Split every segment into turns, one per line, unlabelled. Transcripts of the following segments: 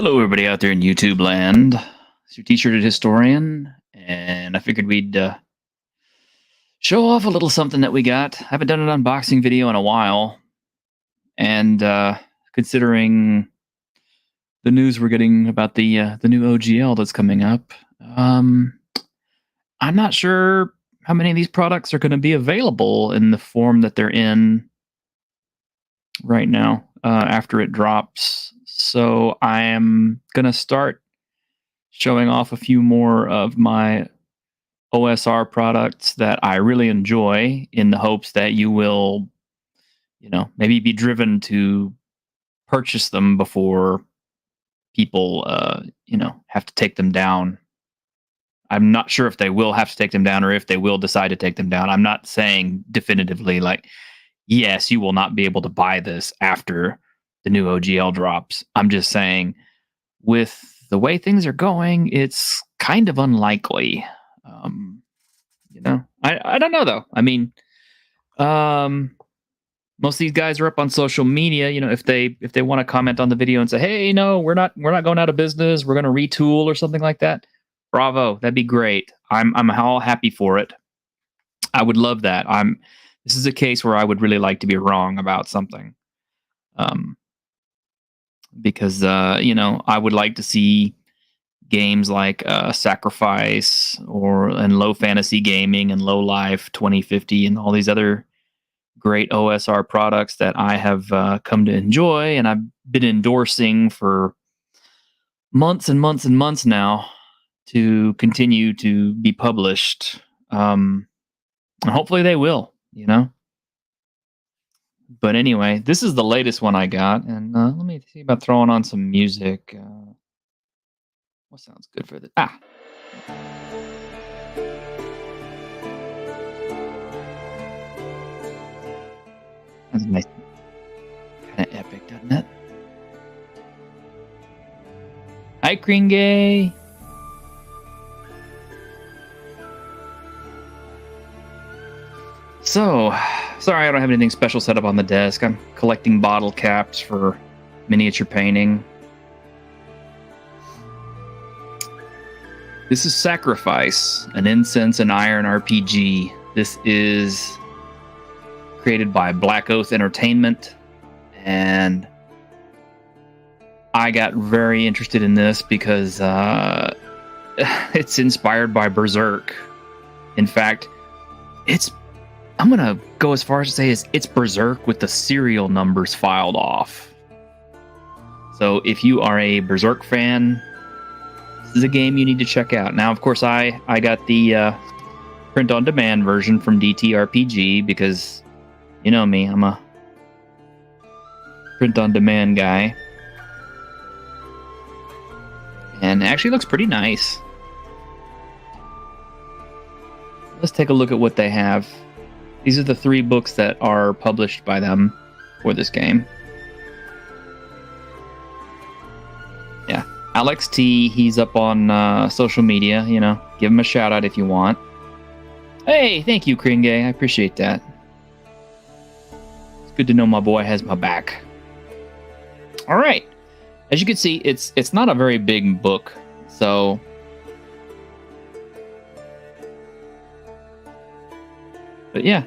Hello, everybody out there in YouTube land. It's your T-shirted historian, and I figured we'd show off a little something that we got. I haven't done an unboxing video in a while, and considering the news we're getting about the new OGL that's coming up, I'm not sure how many of these products are going to be available in the form that they're in right now after it drops. So I am going to start showing off a few more of my OSR products that I really enjoy in the hopes that you will, maybe be driven to purchase them before people, have to take them down. I'm not sure if they will have to take them down or if they will decide to take them down. I'm not saying definitively like, yes, you will not be able to buy this after the new OGL drops. I'm just saying with the way things are going, it's kind of unlikely. I don't know though. I mean, most of these guys are up on social media. If they want to comment on the video and say, "Hey, no, we're not going out of business. We're going to retool or something like that." Bravo, that'd be great. I'm all happy for it. I would love that. This is a case where I would really like to be wrong about something. Because I would like to see games like Sacrifice and Low Fantasy Gaming and Low Life 2050 and all these other great OSR products that I have come to enjoy and I've been endorsing for months and months and months now to continue to be published. And hopefully they will, But anyway, this is the latest one I got, and let me see about throwing on some music. What sounds good for this? That's nice. Kind of epic, doesn't it? Hi, Kringe. So, sorry I don't have anything special set up on the desk. I'm collecting bottle caps for miniature painting. This is Sacrifice, an Incense and Iron RPG. This is created by Black Oath Entertainment, and I got very interested in this because it's inspired by Berserk. In fact, I'm going to go as far as to say it's Berserk with the serial numbers filed off. So if you are a Berserk fan, this is a game you need to check out. Now, of course, I got the print-on-demand version from DTRPG because, you know me, I'm a print-on-demand guy. And it actually looks pretty nice. Let's take a look at what they have. These are the 3 books that are published by them for this game. Yeah, Alex T, he's up on social media, give him a shout out if you want. Hey, thank you, Kringe, I appreciate that. It's good to know my boy has my back. All right, as you can see, it's not a very big book, so... But yeah,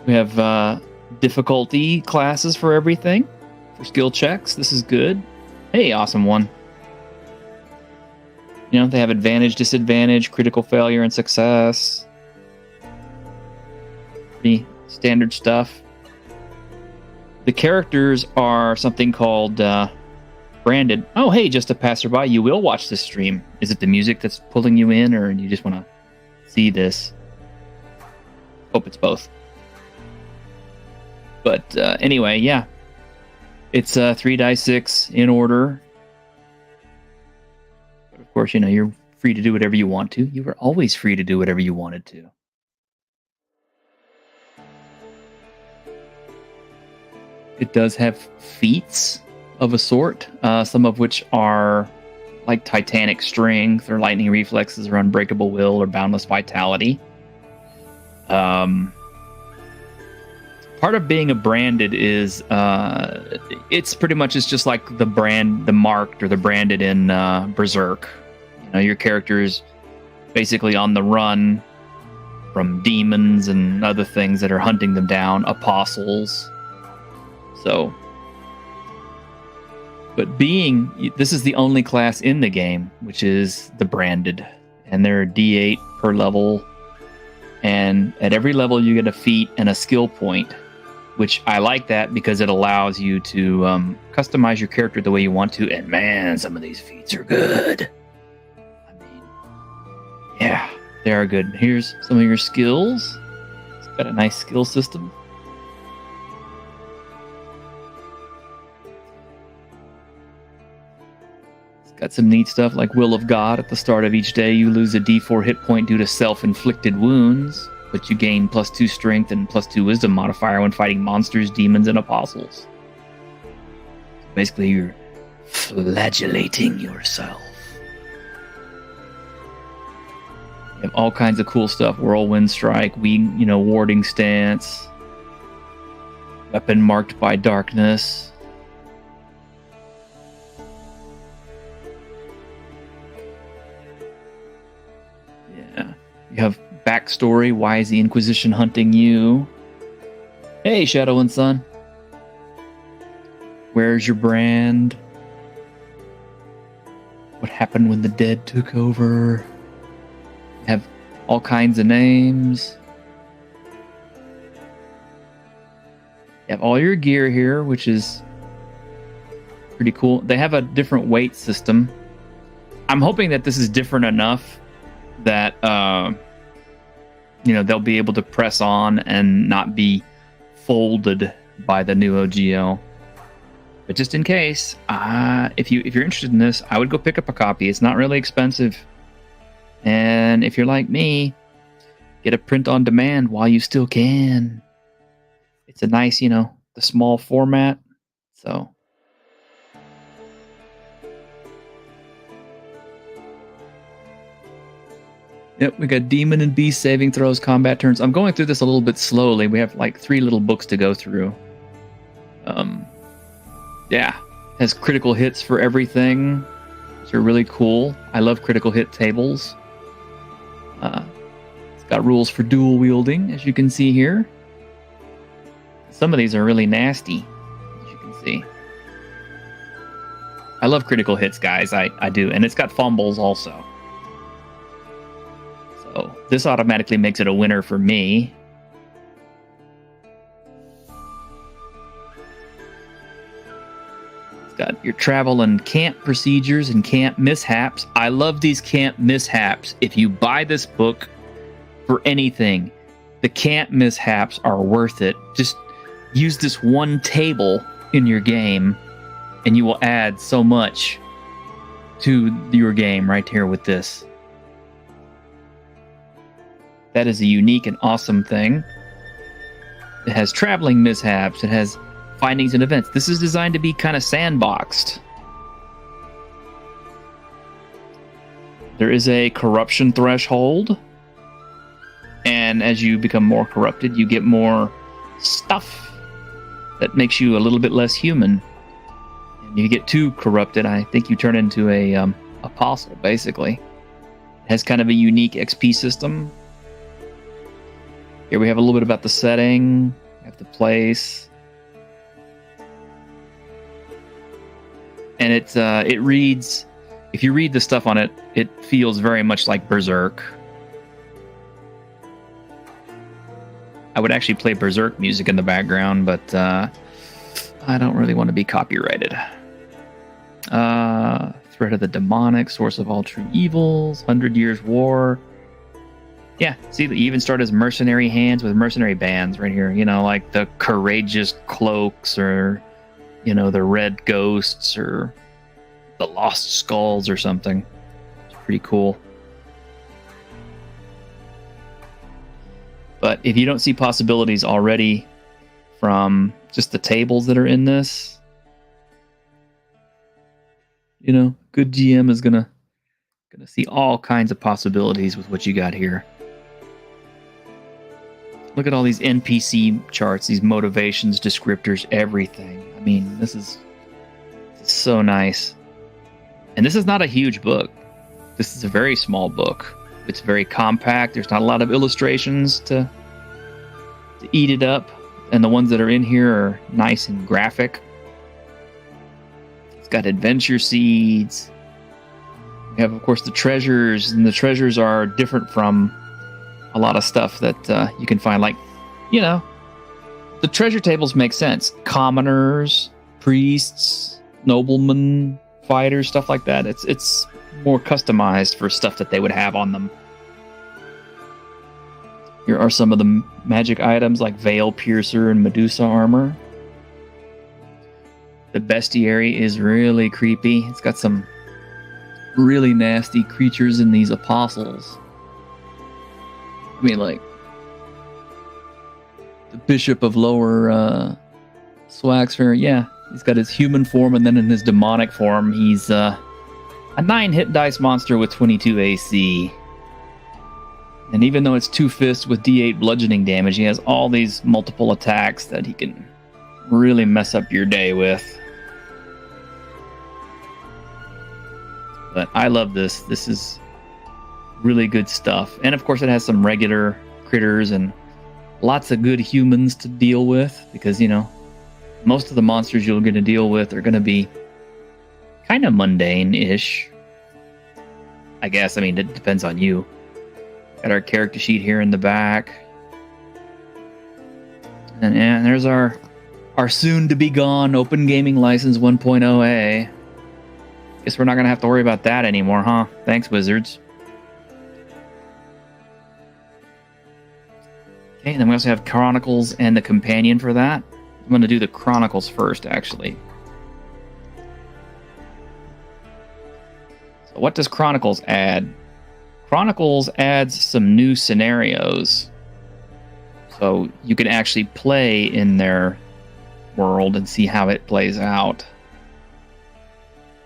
we have difficulty classes for everything, for skill checks. This is good. Hey, awesome one. They have advantage, disadvantage, critical failure, and success. Pretty standard stuff. The characters are something called branded. Oh, hey, just a passerby, you will watch this stream. Is it the music that's pulling you in, or you just want to see this? Hope it's both. But anyway, yeah. It's 3d6 in order. But of course, you're free to do whatever you want to. You were always free to do whatever you wanted to. It does have feats of a sort, some of which are like Titanic Strength or Lightning Reflexes or Unbreakable Will or Boundless Vitality. part of being a branded is it's pretty much it's just like the brand, the marked or the branded in Berserk. You know, your character is basically on the run from demons and other things that are hunting them down, apostles. So, but this is the only class in the game, which is the branded, and they're D8 per level. And at every level, you get a feat and a skill point, which I like that because it allows you to customize your character the way you want to. And man, some of these feats are good. I mean, yeah, they are good. Here's some of your skills. It's got a nice skill system. It's got some neat stuff like Will of God. At the start of each day, you lose a D4 hit point due to self-inflicted wounds, but you gain +2 strength and +2 wisdom modifier when fighting monsters, demons, and apostles. Basically, you're flagellating yourself. You have all kinds of cool stuff. Whirlwind Strike, Warding Stance, Weapon Marked by Darkness. Yeah. You have backstory. Why is the Inquisition hunting you? Hey, Shadow and Sun. Where's your brand? What happened when the dead took over? Have all kinds of names. You have all your gear here, which is pretty cool. They have a different weight system. I'm hoping that this is different enough that they'll be able to press on and not be folded by the new OGL. But just in case, if you're interested in this, I would go pick up a copy. It's not really expensive. And if you're like me, get a print on demand while you still can. It's a nice, the small format. So. Yep, we got demon and beast saving throws, combat turns. I'm going through this a little bit slowly. We have like 3 little books to go through. Yeah, has critical hits for everything, which are really cool. I love critical hit tables. It's got rules for dual wielding, as you can see here. Some of these are really nasty, as you can see. I love critical hits, guys. I do. And it's got fumbles also. So this automatically makes it a winner for me. It's got your travel and camp procedures and camp mishaps. I love these camp mishaps. If you buy this book for anything, the camp mishaps are worth it. Just use this one table in your game and you will add so much to your game right here with this. That is a unique and awesome thing. It has traveling mishaps. It has findings and events. This is designed to be kind of sandboxed. There is a corruption threshold. And as you become more corrupted, you get more stuff that makes you a little bit less human. And you get too corrupted, I think you turn into a apostle, basically. It has kind of a unique XP system. Here we have a little bit about the setting. We have the place. And it reads, if you read the stuff on it, it feels very much like Berserk. I would actually play Berserk music in the background, but I don't really want to be copyrighted. Threat of the demonic, source of all true evils, 100 Years War. Yeah, see, you even start as mercenary hands with mercenary bands right here. Like the courageous cloaks or, the red ghosts or the lost skulls or something. It's pretty cool. But if you don't see possibilities already from just the tables that are in this, good GM is gonna see all kinds of possibilities with what you got here. Look at all these NPC charts, these motivations, descriptors, everything. I mean, this is so nice. And this is not a huge book. This is a very small book. It's very compact. There's not a lot of illustrations to eat it up. And the ones that are in here are nice and graphic. It's got adventure seeds. We have, of course, the treasures. And the treasures are different from a lot of stuff that you can find. Like, you know, the treasure tables make sense. Commoners, priests, noblemen, fighters, stuff like that. It's more customized for stuff that they would have on them. Here are some of the magic items like Veil Piercer and Medusa armor. The bestiary is really creepy. It's got some really nasty creatures in these apostles. I mean, like the Bishop of Lower Swagsfair. Yeah, he's got his human form, and then in his demonic form, he's a 9-hit dice monster with 22 AC. And even though it's 2 fists with D8 bludgeoning damage, he has all these multiple attacks that he can really mess up your day with. But I love this. This is really good stuff. And of course it has some regular critters and lots of good humans to deal with, because, you know, most of the monsters you're going to deal with are going to be kind of mundane-ish, I guess. I mean, it depends on you. Got our character sheet here in the back. And there's our soon-to-be-gone Open Gaming License 1.0a. Guess we're not going to have to worry about that anymore, huh? Thanks, Wizards. Okay, and then we also have Chronicles and the Companion for that. I'm going to do the Chronicles first, actually. So what does Chronicles add? Chronicles adds some new scenarios. So you can actually play in their world and see how it plays out.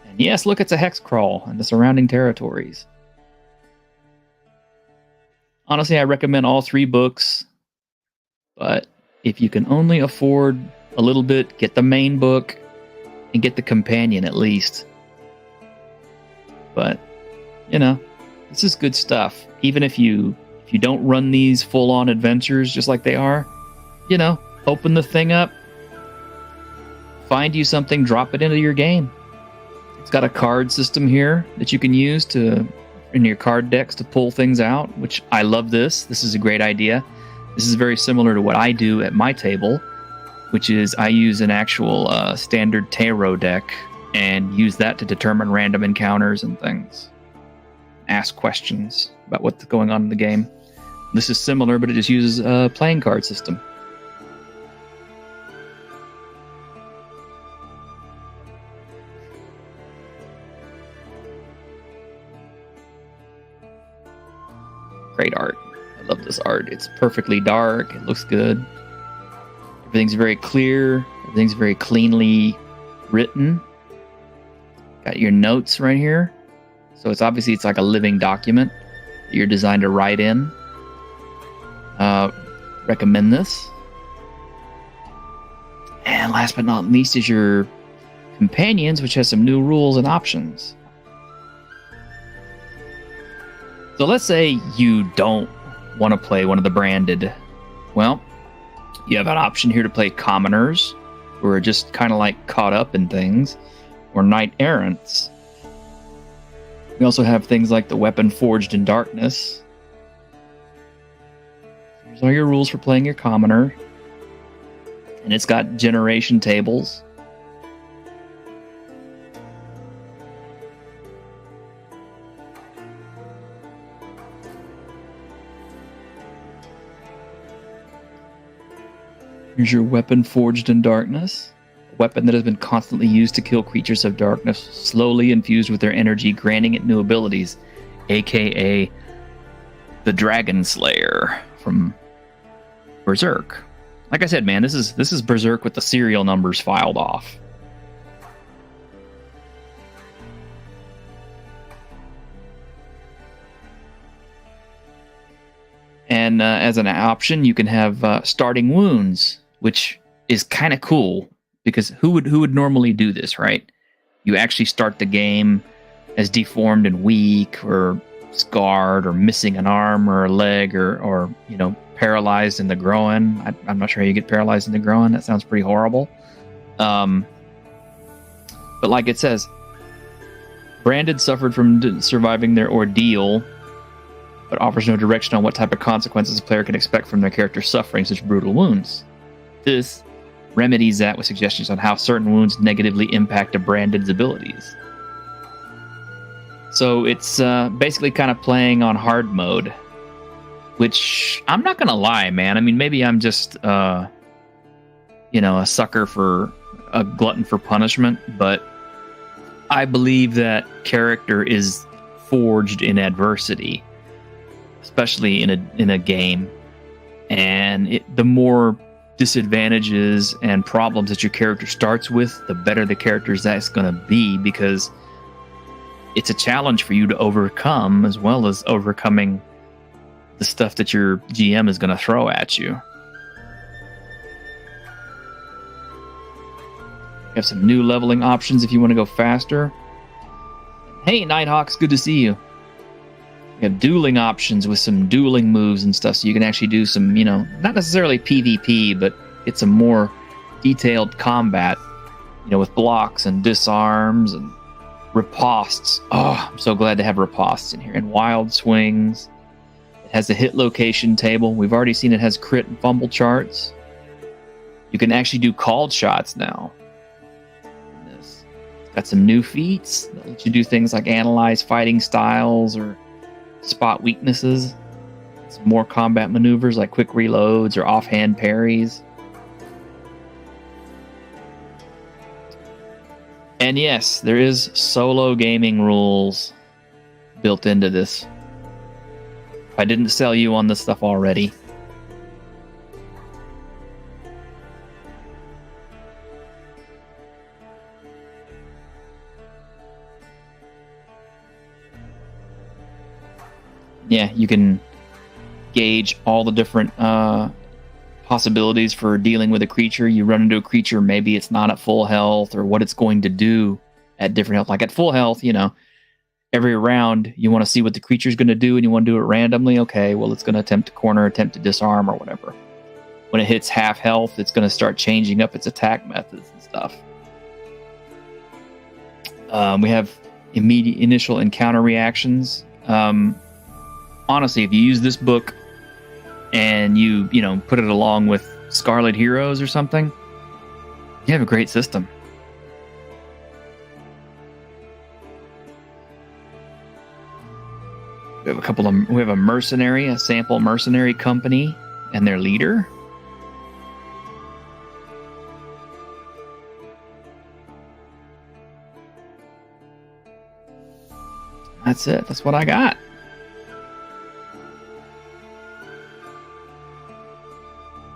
And yes, look, it's a hex crawl and the surrounding territories. Honestly, I recommend all 3 books. But if you can only afford a little bit, get the main book and get the companion at least. But, you know, this is good stuff. Even if you don't run these full-on adventures just like they are, you know, open the thing up, find you something, drop it into your game. It's got a card system here that you can use in your card decks to pull things out, which I love this. This is a great idea. This is very similar to what I do at my table, which is I use an actual standard tarot deck and use that to determine random encounters and things. Ask questions about what's going on in the game. This is similar, but it just uses a playing card system. Great art. I love this art. It's perfectly dark. It looks good. Everything's very clear. Everything's very cleanly written. Got your notes right here. So it's like a living document that you're designed to write in. Recommend this. And last but not least is your companions, which has some new rules and options. So let's say you don't want to play one of the branded. Well, you have an option here to play commoners, who are just kind of like caught up in things, or knight errants. We also have things like the weapon forged in darkness. Here's all your rules for playing your commoner. And it's got generation tables. Here's your weapon forged in darkness. A weapon that has been constantly used to kill creatures of darkness, slowly infused with their energy, granting it new abilities, aka the Dragon Slayer from Berserk. Like I said, man, this is Berserk with the serial numbers filed off. And And as an option, you can have starting wounds, which is kind of cool because who would normally do this, right? You actually start the game as deformed and weak, or scarred, or missing an arm or a leg, or paralyzed in the groin. I'm not sure how you get paralyzed in the groin. That sounds pretty horrible. But like it says, Branded suffered from surviving their ordeal, but offers no direction on what type of consequences a player can expect from their character suffering such brutal wounds. This remedies that with suggestions on how certain wounds negatively impact a Branded's abilities. So it's basically kind of playing on hard mode, which I'm not going to lie, man. I mean, maybe I'm just, a sucker for a glutton for punishment, but I believe that character is forged in adversity, especially in a game. And the more disadvantages and problems that your character starts with, the better the character that's going to be, because it's a challenge for you to overcome, as well as overcoming the stuff that your GM is going to throw at you. You have some new leveling options if you want to go faster. Hey, Nighthawks, good to see you. You have dueling options with some dueling moves and stuff, so you can actually do some, not necessarily PvP, but get some more detailed combat, with blocks and disarms and ripostes. Oh, I'm so glad to have ripostes in here. And wild swings. It has a hit location table. We've already seen it has crit and fumble charts. You can actually do called shots now. It's got some new feats that let you do things like analyze fighting styles or spot weaknesses. Some more combat maneuvers like quick reloads or offhand parries. And yes, there is solo gaming rules built into this. If I didn't sell you on this stuff already. Yeah, you can gauge all the different possibilities for dealing with a creature. You run into a creature, maybe it's not at full health, or what it's going to do at different health. Like at full health, every round you want to see what the creature's going to do, and you want to do it randomly. Okay, well, it's going to attempt to corner, attempt to disarm, or whatever. When it hits half health, it's going to start changing up its attack methods and stuff. We have immediate initial encounter reactions. Honestly, if you use this book and you put it along with Scarlet Heroes or something, you have a great system. We have a mercenary, a sample mercenary company, and their leader. That's it. That's what I got.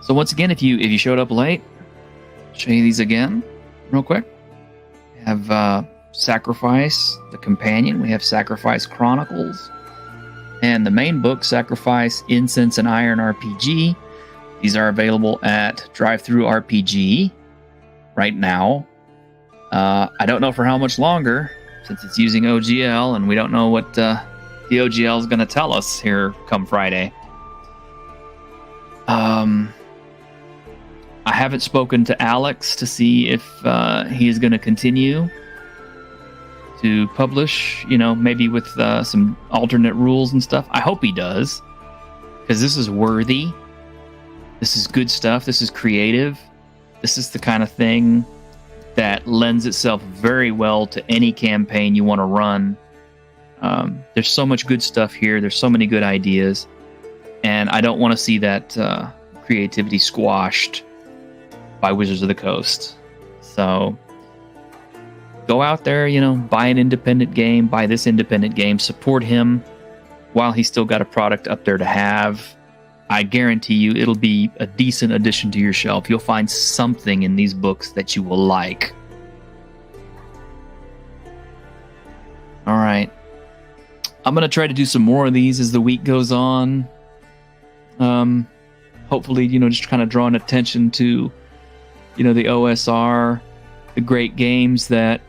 So once again, if you showed up late, I'll show you these again real quick. We have Sacrifice, the companion. We have Sacrifice Chronicles. And the main book, Sacrifice, Incense, and Iron RPG. These are available at Drive-Thru RPG right now. I don't know for how much longer, since it's using OGL, and we don't know what the OGL is going to tell us here come Friday. I haven't spoken to Alex to see if he is going to continue to publish, maybe with some alternate rules and stuff. I hope he does, because this is worthy. This is good stuff. This is creative. This is the kind of thing that lends itself very well to any campaign you want to run. There's so much good stuff here. There's so many good ideas. And I don't want to see that creativity squashed by Wizards of the Coast. So go out there, buy an independent game, buy this independent game, support him while he's still got a product up there to have. I guarantee you it'll be a decent addition to your shelf. You'll find something in these books that you will like. All right. I'm going to try to do some more of these as the week goes on. Hopefully, just kind of drawing attention to, the OSR, the great games that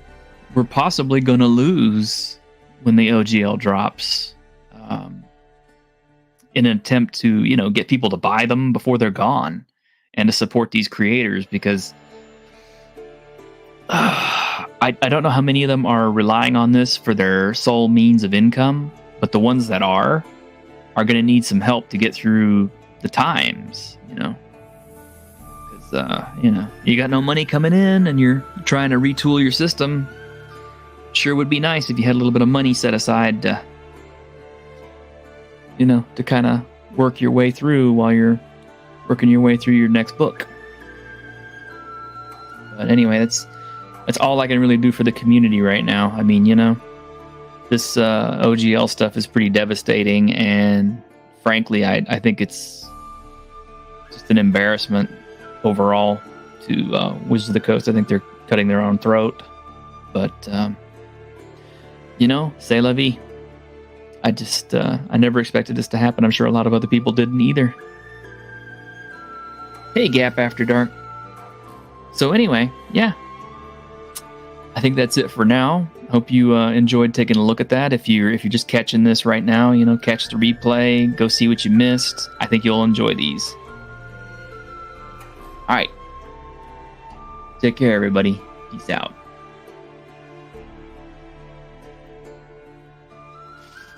we're possibly going to lose when the OGL drops, in an attempt to, get people to buy them before they're gone and to support these creators, because I don't know how many of them are relying on this for their sole means of income, but the ones that are going to need some help to get through the times, because you got no money coming in and you're trying to retool your system. Sure would be nice if you had a little bit of money set aside to kind of work your way through while you're working your way through your next book. But anyway, that's all I can really do for the community right now. I mean, this OGL stuff is pretty devastating, and frankly, I think it's just an embarrassment overall to Wizards of the Coast. I think they're cutting their own throat. But, c'est la vie. I never expected this to happen. I'm sure a lot of other people didn't either. Hey, Gap After Dark. So anyway, yeah. I think that's it for now. Hope you enjoyed taking a look at that. If you're just catching this right now, catch the replay, go see what you missed. I think you'll enjoy these. All right. Take care, everybody. Peace out.